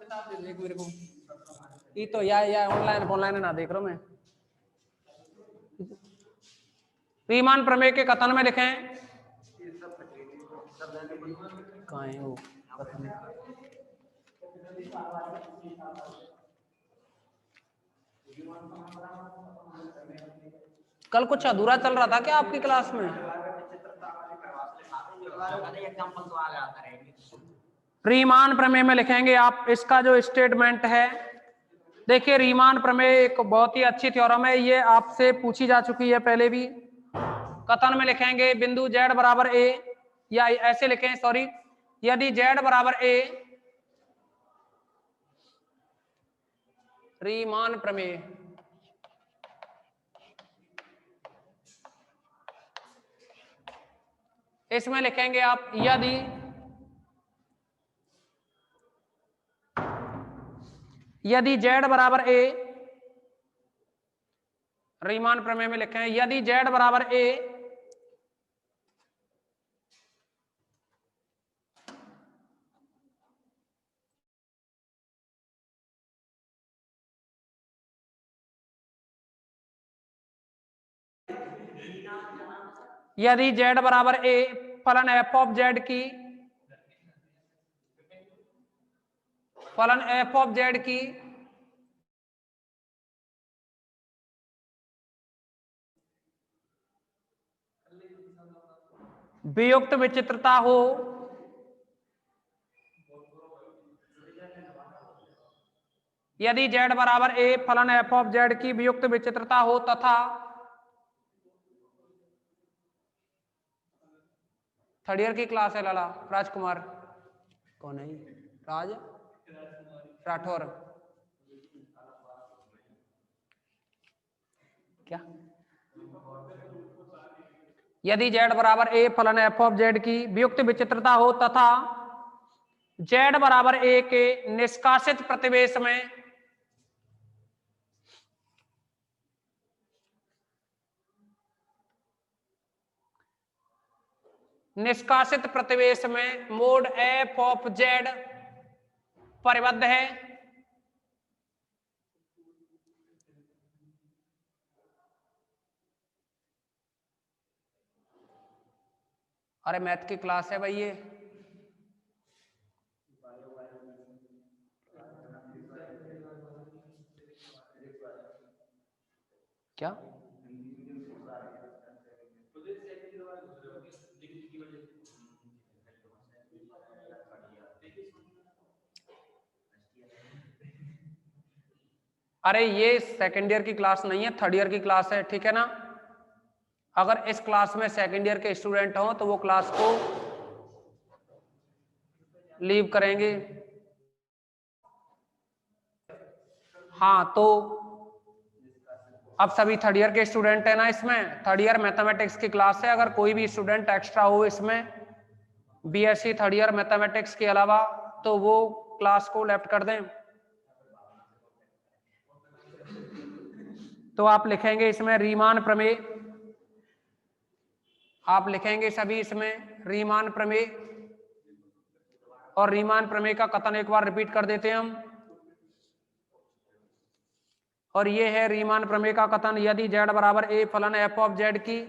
किताब दे मेरे को, ये तो या ऑनलाइन ना देख रहा हूं मैं। रीमान प्रमेय के कथन में लिखें, कहाँ है वो कथन? कल कुछ अधूरा चल रहा था क्या आपकी क्लास में? रीमान प्रमेय में लिखेंगे आप इसका जो स्टेटमेंट है। देखिए रीमान प्रमेय एक बहुत ही अच्छी थ्योरम है, ये आपसे पूछी जा चुकी है पहले भी। कथन में लिखेंगे बिंदु z बराबर a, या ऐसे लिखें, सॉरी, यदि z बराबर a, रीमान प्रमेय इसमें लिखेंगे आप यदि z बराबर a, रीमान प्रमेय में लिखें यदि z बराबर a, यदि z बराबर a फलन f ऑफ z की वियुक्त विचित्रता हो, यदि z बराबर a फलन f ऑफ z की वियुक्त विचित्रता हो तथा थर्ड ईयर की क्लास है लाला राजकुमार, कौन है राज राठौर, क्या? यदि z बराबर a फलन f ऑफ z की वियुक्त विचित्रता हो तथा z बराबर a के निष्कासित प्रतिवेश में मोड f ऑफ z परिबद्ध है, अरे मैथ की क्लास है भाई ये, क्या? अरे ये सेकेंड ईयर की क्लास नहीं है, थर्ड ईयर की क्लास है, ठीक है ना? अगर इस क्लास में सेकेंड ईयर के स्टूडेंट हो तो वो क्लास को लीव करेंगे। हाँ तो अब सभी थर्ड ईयर के स्टूडेंट है ना, इसमें थर्ड ईयर मैथमेटिक्स की क्लास है, अगर कोई भी स्टूडेंट एक्स्ट्रा हो इसमें बीएससी थर्ड ईयर मैथमेटिक्स के अलावा तो वो क्लास को लेफ्ट कर दें। तो आप लिखेंगे इसमें रीमान प्रमेय, आप लिखेंगे सभी इसमें रीमान प्रमेय, और रीमान प्रमेय का कथन एक बार रिपीट कर देते हैं हम, और ये है रीमान प्रमेय का कथन, यदि z बराबर a फलन f ऑफ z की,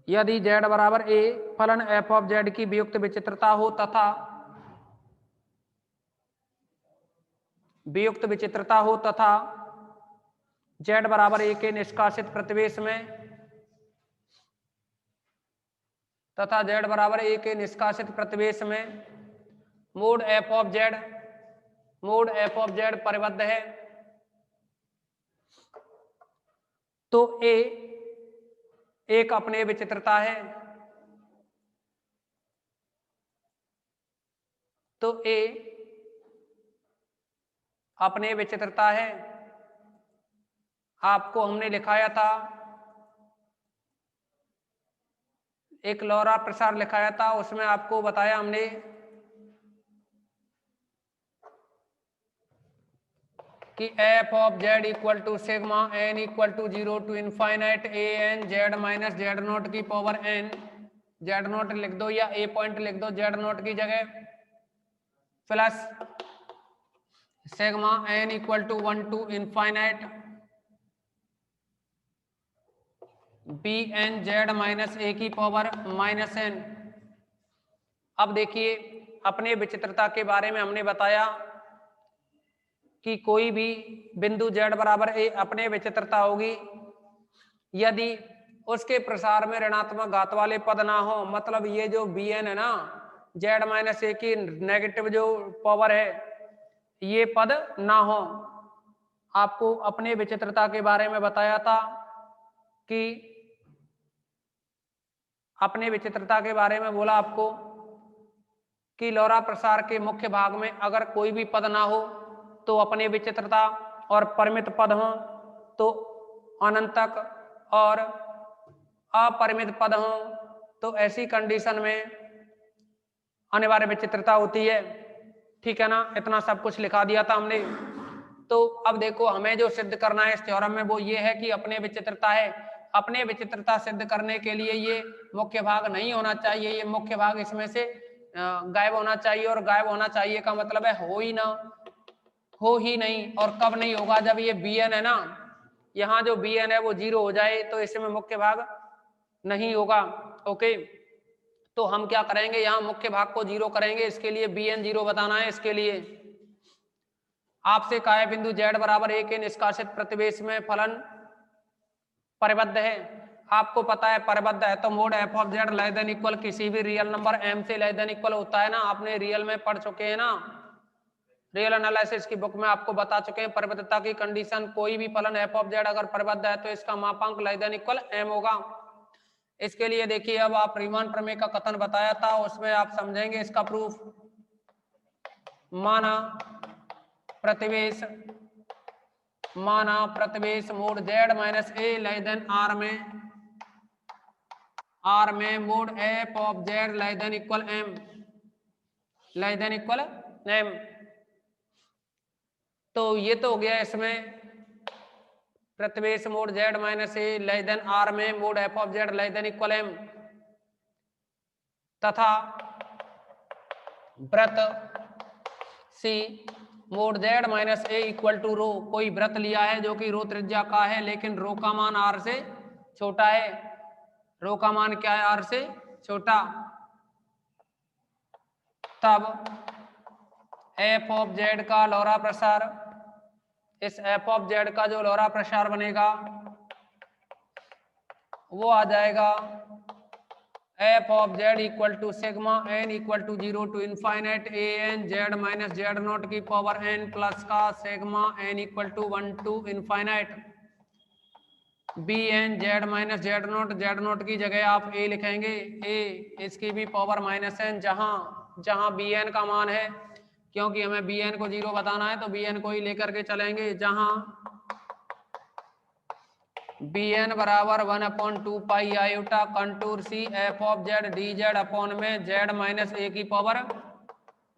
यदि z बराबर a फलन f ऑफ z की वियुक्त विचित्रता हो तथा z बराबर a के निष्कासित प्रतिवेश में मोड f ऑफ z परिबद्ध है, तो a एक अपने विचित्रता है, तो a अपने विचित्रता है। आपको हमने लिखाया था एक लौरा प्रसार लिखाया था, उसमें आपको बताया हमने कि f of z equal to sigma n equal to 0 to infinite a n z minus z naught की पावर n जेड नोट लिख दो या ए पॉइंट लिख दो जेड नोट की जगह, plus sigma n equal to 1 to infinite b n z minus a की power minus N. अब देखिए अपने विचित्रता के बारे में हमने बताया कि कोई भी बिंदु जेड बराबर ए अपने विचित्रता होगी यदि उसके प्रसार में ऋणात्मक घात वाले पद ना हो, मतलब ये जो बी एन है ना, जेड माइनस ए की नेगेटिव जो पावर है ये पद ना हो। आपको अपने विचित्रता के बारे में बताया था कि अपने विचित्रता के बारे में बोला आपको कि लोरा प्रसार के मुख्य भाग में अगर कोई भी पद ना हो तो अपने विचित्रता, और परिमित पद हो तो अनंतक, और अपरिमित पद हो तो ऐसी कंडीशन में अनिवार्य विचित्रता होती है। ठीक है ना, इतना सब कुछ लिखा दिया था हमने। तो अब देखो हमें जो सिद्ध करना है इस थ्योरम में वो ये है कि अपने विचित्रता है। अपने विचित्रता सिद्ध करने के लिए ये मुख्य भाग नहीं होना चाहिए, ये मुख्य भाग इसमें से गायब होना चाहिए, और गायब होना चाहिए का मतलब है हो ही ना, हो ही नहीं। और कब नहीं होगा, जब ये बी एन है ना, यहाँ जो बी एन है वो 0 हो जाए तो इसमें मुख्य भाग नहीं होगा। ओके, तो हम क्या करेंगे, यहाँ मुख्य भाग को 0 करेंगे, इसके लिए बी एन 0 बताना है। इसके लिए आपसे कहा है बिंदु जेड बराबर ए के निष्कासित प्रतिवेश में फलन परिबद्ध है। आपको पता है परिबद्ध है तो mod f of z less than equal किसी भी रियल नंबर एम से लेस देन इक्वल होता है ना, आपने रियल में पढ़ चुके हैं ना, रियल एनालिसिस की बुक में आपको बता चुके हैं परिबद्धता की कंडीशन, कोई भी फलन एफ ऑफ जेड अगर परिबद्ध है तो इसका मापांक लेस देन इक्वल एम होगा। इसके लिए देखिए अब आप रीमान प्रमेय का कथन बताया था, उसमें आप समझेंगे इसका प्रूफ। माना प्रतिवेश mod z minus a less than r में mod f of z less than equal M. तो ये तो हो गया इसमें प्रतिवेश mod z minus a less than r में mod f of z less than equal m, तथा वृत्त C mod z minus a equal to rho, कोई वृत्त लिया है जो कि रो त्रिज्या का है लेकिन रो का मान आर से छोटा है। रो का मान क्या है, आर से छोटा। तब एफ ऑफ जेड का लोरा प्रसार, इस एफ ऑफ जेड का जो लोरा प्रसार बनेगा वो आ जाएगा f of z equal to sigma n equal to 0 to infinite a n z minus z naught की पावर एन प्लस का sigma n equal to 1 to infinite b n z minus z naught की जगह आप a लिखेंगे, a इसकी भी power minus n, जहां b n का मान है, क्योंकि हमें बी एन को 0 बताना है तो बी एन को ही लेकर के चलेंगे, जहां बी एन बराबर 1/2 pi iota contour C f of z d z upon में जेड माइनस ए की पावर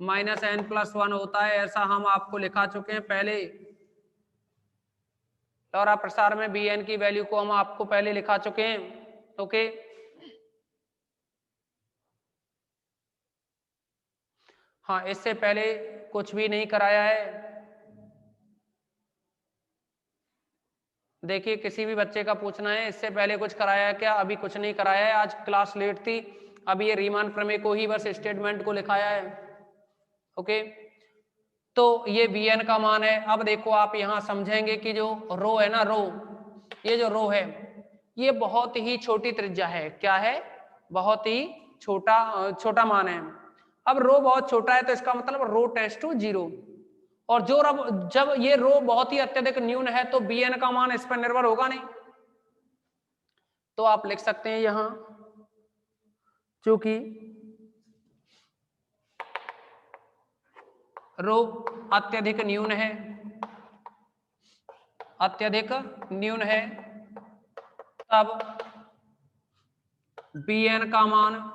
माइनस एन प्लस 1 होता है। ऐसा हम आपको लिखा चुके हैं पहले, लोरा प्रसार में बी एन की वैल्यू को हम आपको पहले लिखा चुके हैं। ओके, हाँ इससे पहले कुछ भी नहीं कराया है। देखिए किसी भी बच्चे का पूछना है इससे पहले कुछ कराया है क्या, अभी कुछ नहीं कराया है, आज क्लास लेट थी, अभी ये रीमान प्रमेय को ही बस स्टेटमेंट को लिखाया है। ओके, तो ये बी एन का मान है। अब देखो आप यहां समझेंगे कि जो रो है ना, रो, ये जो रो है ये बहुत ही छोटी त्रिज्या है। क्या है, बहुत ही छोटा मान है। अब रो बहुत छोटा है तो इसका मतलब रो टेंड्स टू 0, और जो जब ये रो बहुत ही अत्यधिक न्यून है तो बी एन का मान इस पर निर्भर होगा नहीं। तो आप लिख सकते हैं यहां चूंकि रो अत्यधिक न्यून है, तब बी एन का मान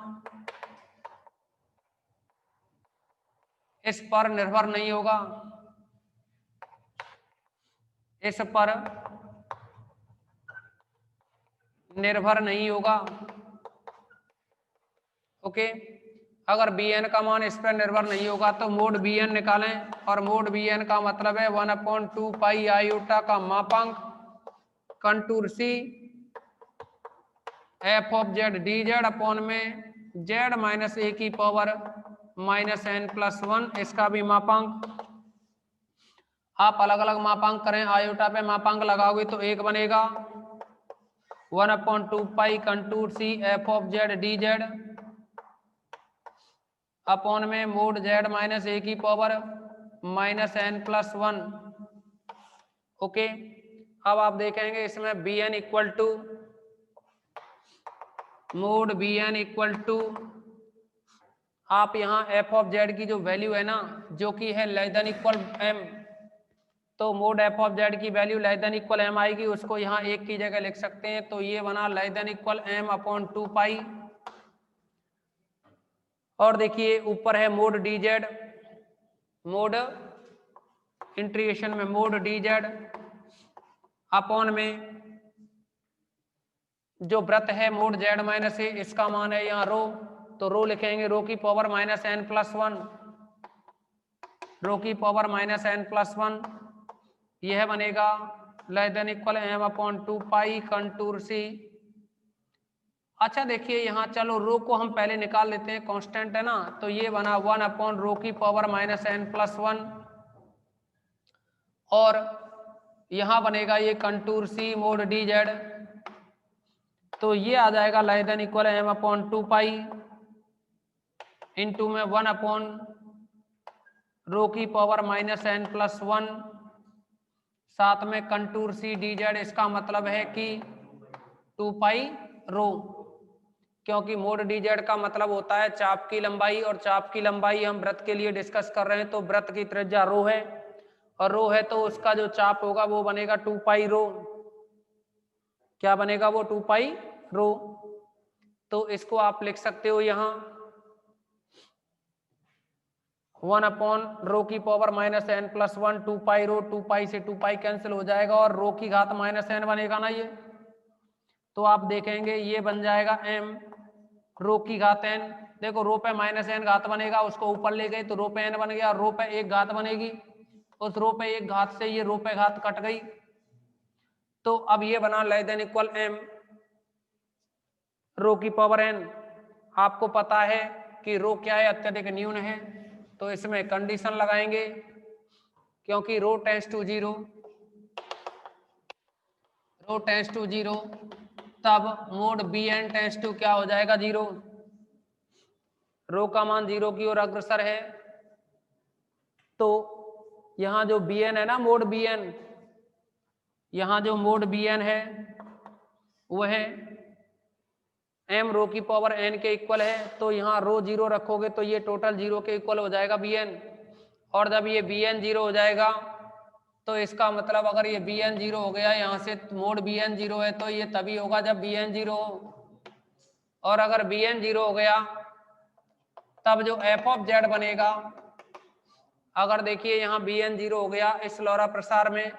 इस पर निर्भर नहीं होगा, इस पर निर्भर नहीं होगा। ओके। अगर बी एन का मान इस पर निर्भर नहीं होगा तो मोड बी एन निकालें, और मोड बी एन का मतलब है 1/2 पाई आयोटा का मापांक contour C f of z d z upon में जेड माइनस ए की पावर माइनस एन प्लस 1, इसका भी मापांक। आप अलग अलग मापांक करें, आयोटा पे मापांक लगाओगे तो 1 बनेगा। 1/2 pi contour C f of z d z upon में मोड जेड माइनस ए की power minus n plus 1। Okay. अब आप देखेंगे इसमें b n equal to mod b n equal to, आप यहाँ एफ ऑफ जेड की जो वैल्यू है ना, जो कि है लेस देन इक्वल एम, तो मोड एफ ऑफ जेड की value less than equal M आएगी, उसको यहाँ 1 की जगह लिख सकते हैं। तो ये बना less than equal M upon 2 pi. और देखिए ऊपर है mod d z, mod integration में मोड डी जेड अपॉन में जो व्रत है मोड जेड माइनस ए, इसका मान है यहाँ रो, तो रो लिखेंगे रो की power minus n plus 1, rho की पावर माइनस एन प्लस 1। यह बनेगा less than equal M upon 2 pi contour C. अच्छा देखिए यहाँ चलो रो को हम पहले निकाल लेते हैं, कांस्टेंट है ना, तो ये बना 1 अपॉन रो की पावर माइनस एन प्लस 1, और यहाँ बनेगा ये contour C mod d z, तो ये आ जाएगा less than equal M upon 2 pi into में 1 अपॉन रो की पावर माइनस एन प्लस 1, साथ में कंटूर सी डी जेड, इसका मतलब है कि 2 पाई रो, क्योंकि मोड डी जेड का मतलब होता है चाप की लंबाई, और चाप की लंबाई हम वृत्त के लिए डिस्कस कर रहे हैं, तो वृत्त की त्रिज्या रो है, और रो है तो उसका जो चाप होगा वो बनेगा 2 पाई रो। क्या बनेगा वो? 2 पाई रो। तो इसको आप लिख सकते हो यहाँ 1 अपॉन रो की पावर माइनस एन प्लस 1 2 पाई रो, 2 पाई से 2 पाई कैंसिल हो जाएगा और रो की घात माइनस एन बनेगा ना ये, तो आप देखेंगे ये बन जाएगा एम रो की घात एन। देखो रो पे माइनस एन घात बनेगा, उसको ऊपर ले गए तो रो पे एन बन गया, रो पे एक घात बनेगी, उस रो पे एक घात से ये रो पे घात कट गई, तो अब ये बना लेस देन इक्वल एम रो की पावर एन। आपको पता है कि रो क्या है? अत्यधिक न्यून है, तो इसमें कंडीशन लगाएंगे, क्योंकि rho tends to zero, rho tends to zero, तब mod b n tends to क्या हो जाएगा? जीरो। रो का मान जीरो की ओर अग्रसर है, तो यहां जो बी एन है ना, मोड बी एन, यहां जो मोड बी एन है वह एम रो की पावर एन के इक्वल है, तो यहाँ रो जीरो रखोगे तो ये टोटल जीरो के इक्वल हो जाएगा बी एन, और जब ये बी एन जीरो हो जाएगा तो इसका मतलब अगर ये बी एन जीरो हो गया यहाँ से, मोड बी एन जीरो है, तो ये तभी होगा जब बी एन जीरो हो, और अगर बी एन जीरो हो गया तब जो एफ ऑफ जेड बनेगा, अगर देखिए यहाँ बी एन जीरो हो गया इस लौरा प्रसार में,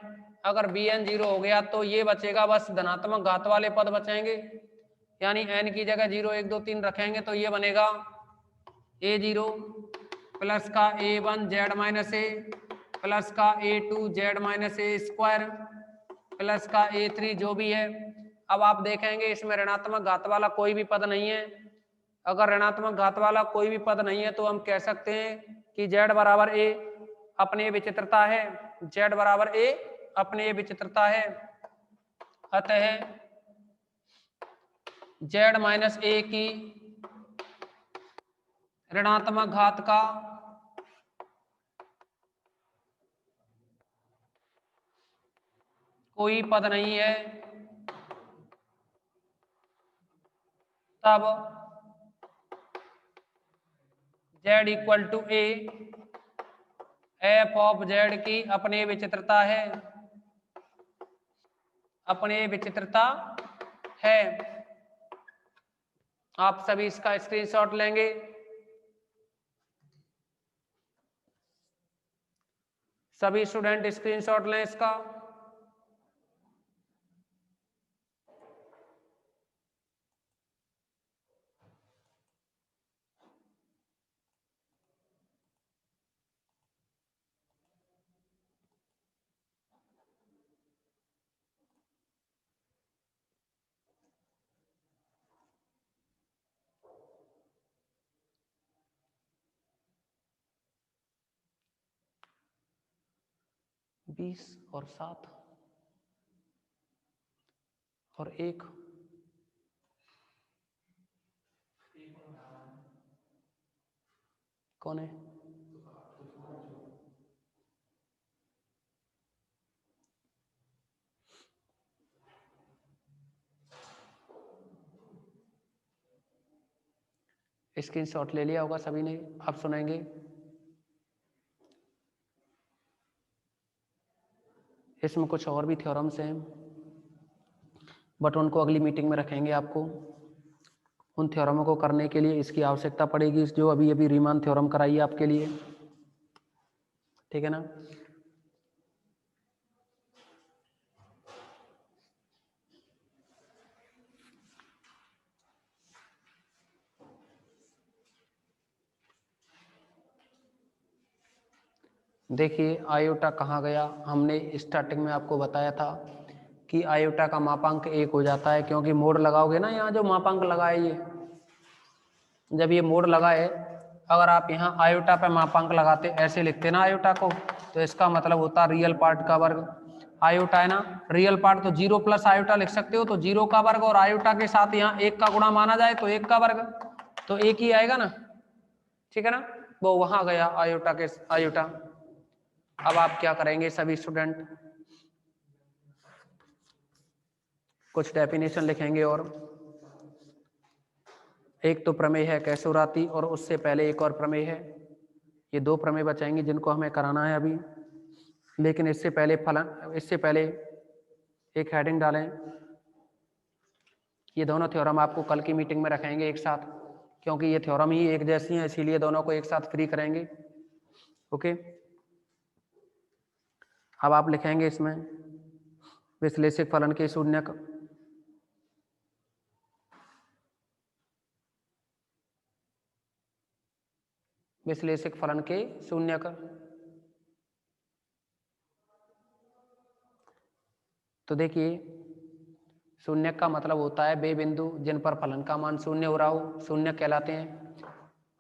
अगर बी एन जीरो हो गया तो ये बचेगा बस धनात्मक घात वाले पद बचेंगे, यानी एन की जगह 0 1 2 3 रखेंगे तो ये बनेगा a0 प्लस का a1 जेड माइनस ए प्लस का a2 जेड माइनस ए स्क्वायर प्लस का a3 जो भी है। अब आप देखेंगे इसमें ऋणात्मक घात वाला कोई भी पद नहीं है, अगर ऋणात्मक घात वाला कोई भी पद नहीं है तो हम कह सकते हैं कि z बराबर a अपने विचित्रता है, z बराबर a अपने विचित्रता है, अतः z माइनस ए की ऋणात्मक घात का कोई पद नहीं है, तब z equal to a f of z की अपने विचित्रता है, अपने विचित्रता है। आप सभी इसका स्क्रीनशॉट लेंगे, सभी स्टूडेंट स्क्रीनशॉट लें इसका। 20 और 7 और 1 कौन है? स्क्रीनशॉट ले लिया होगा सभी ने। आप सुनाएंगे। इसमें कुछ और भी थ्योरम्स हैं, बट उनको अगली मीटिंग में रखेंगे। आपको उन थ्योरमों को करने के लिए इसकी आवश्यकता पड़ेगी, जो अभी अभी रीमान थ्योरम कराई है आपके लिए, ठीक है ना। देखिए आयोटा कहाँ गया। हमने स्टार्टिंग में आपको बताया था कि आयोटा का मापांक 1 हो जाता है, क्योंकि मोड़ लगाओगे ना, यहाँ जो मापांक लगा है ये, जब ये मोड़ लगा है, अगर आप यहाँ आयोटा पे मापांक लगाते, ऐसे लिखते ना आयोटा को, तो इसका मतलब होता रियल पार्ट का वर्ग। आयोटा है ना रियल पार्ट, तो 0 प्लस आयोटा लिख सकते हो, तो 0 का वर्ग, और आयोटा के साथ यहाँ 1 का गुणा माना जाए तो 1 का वर्ग, तो 1 ही आएगा ना, ठीक है ना। वो वहां गया आयोटा के आयोटा। अब आप क्या करेंगे सभी स्टूडेंट, कुछ डेफिनेशन लिखेंगे, और एक तो प्रमेय है कैसोराती, और उससे पहले एक और प्रमेय है। ये 2 प्रमेय बचाएंगे जिनको हमें कराना है अभी, लेकिन इससे पहले एक हेडिंग डालें। ये दोनों थ्योरम आपको कल की मीटिंग में रखेंगे एक साथ, क्योंकि ये थ्योरम ही एक जैसी हैं, इसीलिए दोनों को एक साथ फ्री करेंगे। ओके, अब आप लिखेंगे इसमें विश्लेषक फलन के शून्यक, विश्लेषक फलन के शून्यक। तो देखिए शून्यक का मतलब होता है वे बिंदु जिन पर फलन का मान शून्य हो रहा हो, शून्यक कहलाते हैं।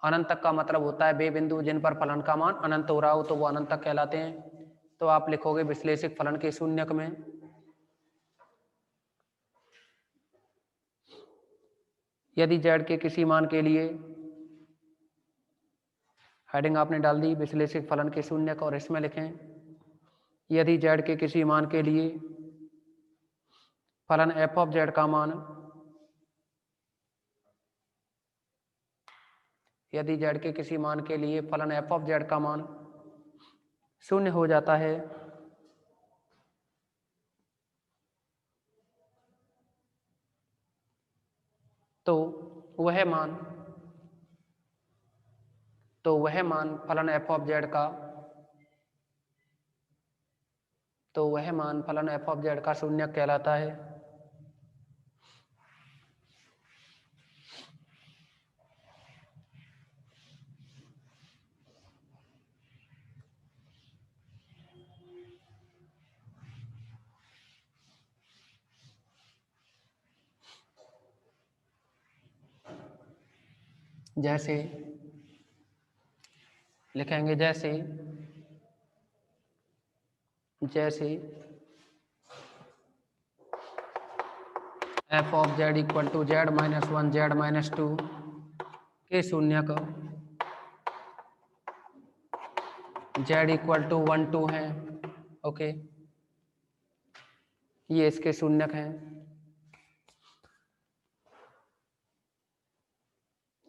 अनंत तक का मतलब होता है वे बिंदु जिन पर फलन का मान अनंत हो रहा हो, तो वो अनंत तक कहलाते हैं। तो आप लिखोगे विश्लेषक फलन के शून्यक में यदि z के किसी मान के लिए, हेडिंग आपने डाल दी विश्लेषक फलन के शून्यक, और इसमें लिखें यदि z के किसी मान के लिए फलन f ऑफ z का मान, यदि z के किसी मान के लिए फलन f ऑफ z का मान शून्य हो जाता है, तो वह मान फलन f ऑफ z का, तो वह मान फलन f ऑफ z का शून्यक कहलाता है। जैसे लिखेंगे जैसे f of z equal to z minus 1 z minus 2 के शून्यक z इक्वल टू 1 2 है। ओके, ये इसके शून्यक हैं,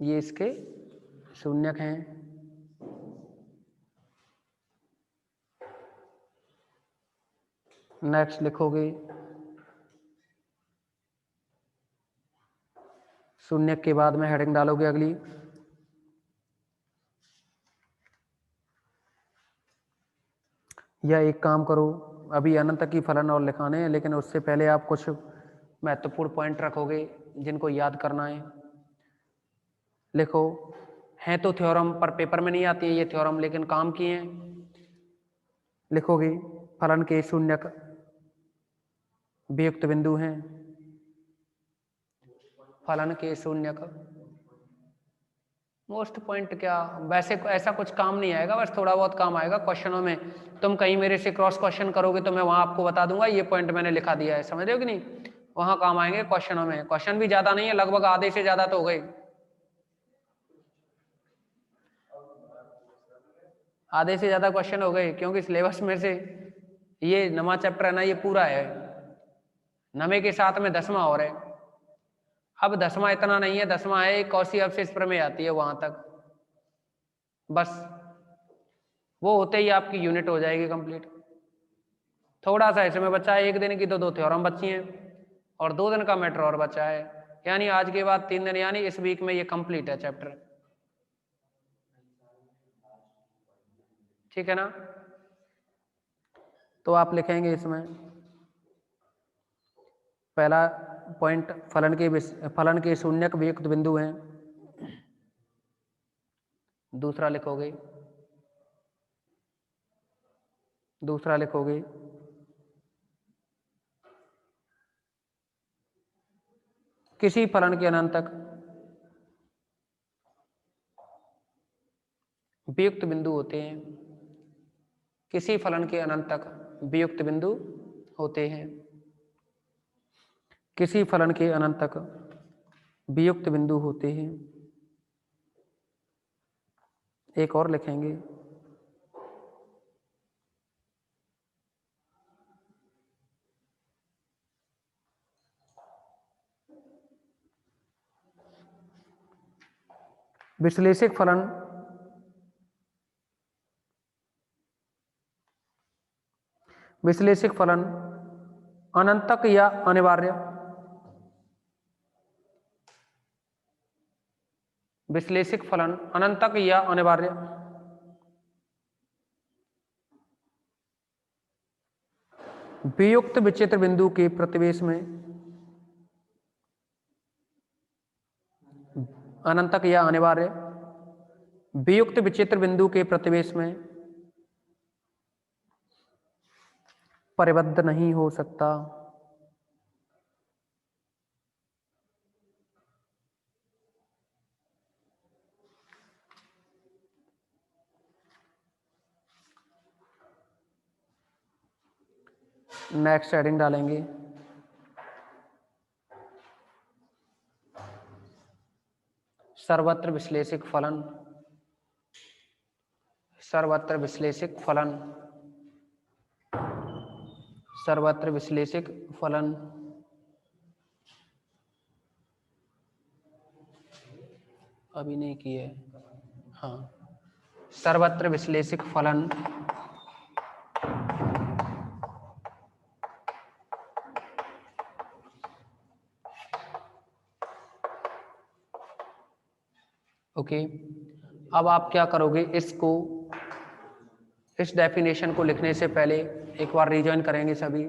ये इसके शून्यक हैं। नेक्स्ट लिखोगे शून्यक के बाद में हेडिंग डालोगे अगली, या एक काम करो, अभी अनंत तक की फलन और लिखाने हैं, लेकिन उससे पहले आप कुछ महत्वपूर्ण पॉइंट रखोगे जिनको याद करना है। लिखो, हैं तो थ्योरम पर पेपर में नहीं आती है ये थ्योरम, लेकिन काम की हैं। लिखोगे फलन के शून्यक वियुक्त बिंदु हैं, फलन के शून्यक मोस्ट पॉइंट क्या, वैसे ऐसा कुछ काम नहीं आएगा, बस थोड़ा बहुत काम आएगा क्वेश्चनों में। तुम कहीं मेरे से क्रॉस क्वेश्चन करोगे तो मैं वहां आपको बता दूंगा ये पॉइंट मैंने लिखा दिया है, समझ रहे हो कि नहीं, वहां काम आएंगे क्वेश्चनों में। क्वेश्चन भी ज्यादा नहीं है, लगभग आधे से ज्यादा तो हो गए, आधे से ज्यादा क्वेश्चन हो गए, क्योंकि सिलेबस में से ये नवा चैप्टर है ना, ये पूरा है, नवे के साथ में 10वां और है। अब 10वां इतना नहीं है, 10वां है कौशी अवशेष प्रमेय आती है वहां तक, बस वो होते ही आपकी यूनिट हो जाएगी कंप्लीट। थोड़ा सा इसमें बच्चा है, 1 दिन की तो 2 थ्योरम बची हैं और 2 दिन का मैटर और बचा है, यानी आज के बाद 3 दिन, यानी इस वीक में ये कंप्लीट है चैप्टर, ठीक है ना। तो आप लिखेंगे इसमें पहला पॉइंट फलन के शून्यक वियुक्त बिंदु हैं, दूसरा लिखोगे किसी फलन के अनंत तक वियुक्त बिंदु होते हैं, किसी फलन के अनंत तक वियुक्त बिंदु होते हैं, किसी फलन के अनंत तक वियुक्त बिंदु होते हैं। एक और लिखेंगे विश्लेषिक फलन अनंत तक या अनिवार्य, विश्लेषिक फलन अनंत तक या अनिवार्य वियुक्त विचित्र बिंदु के प्रतिवेश में, अनंत तक या अनिवार्य वियुक्त विचित्र बिंदु के प्रतिवेश में परिबद्ध नहीं हो सकता। नेक्स्ट हेडिंग डालेंगे सर्वत्र विश्लेषिक फलन, सर्वत्र विश्लेषिक फलन, सर्वत्र विश्लेषिक फलन अभी नहीं किए, हाँ, सर्वत्र विश्लेषिक फलन ओके। अब आप क्या करोगे, इसको, इस डेफिनेशन को लिखने से पहले एक बार रिजॉइन करेंगे सभी।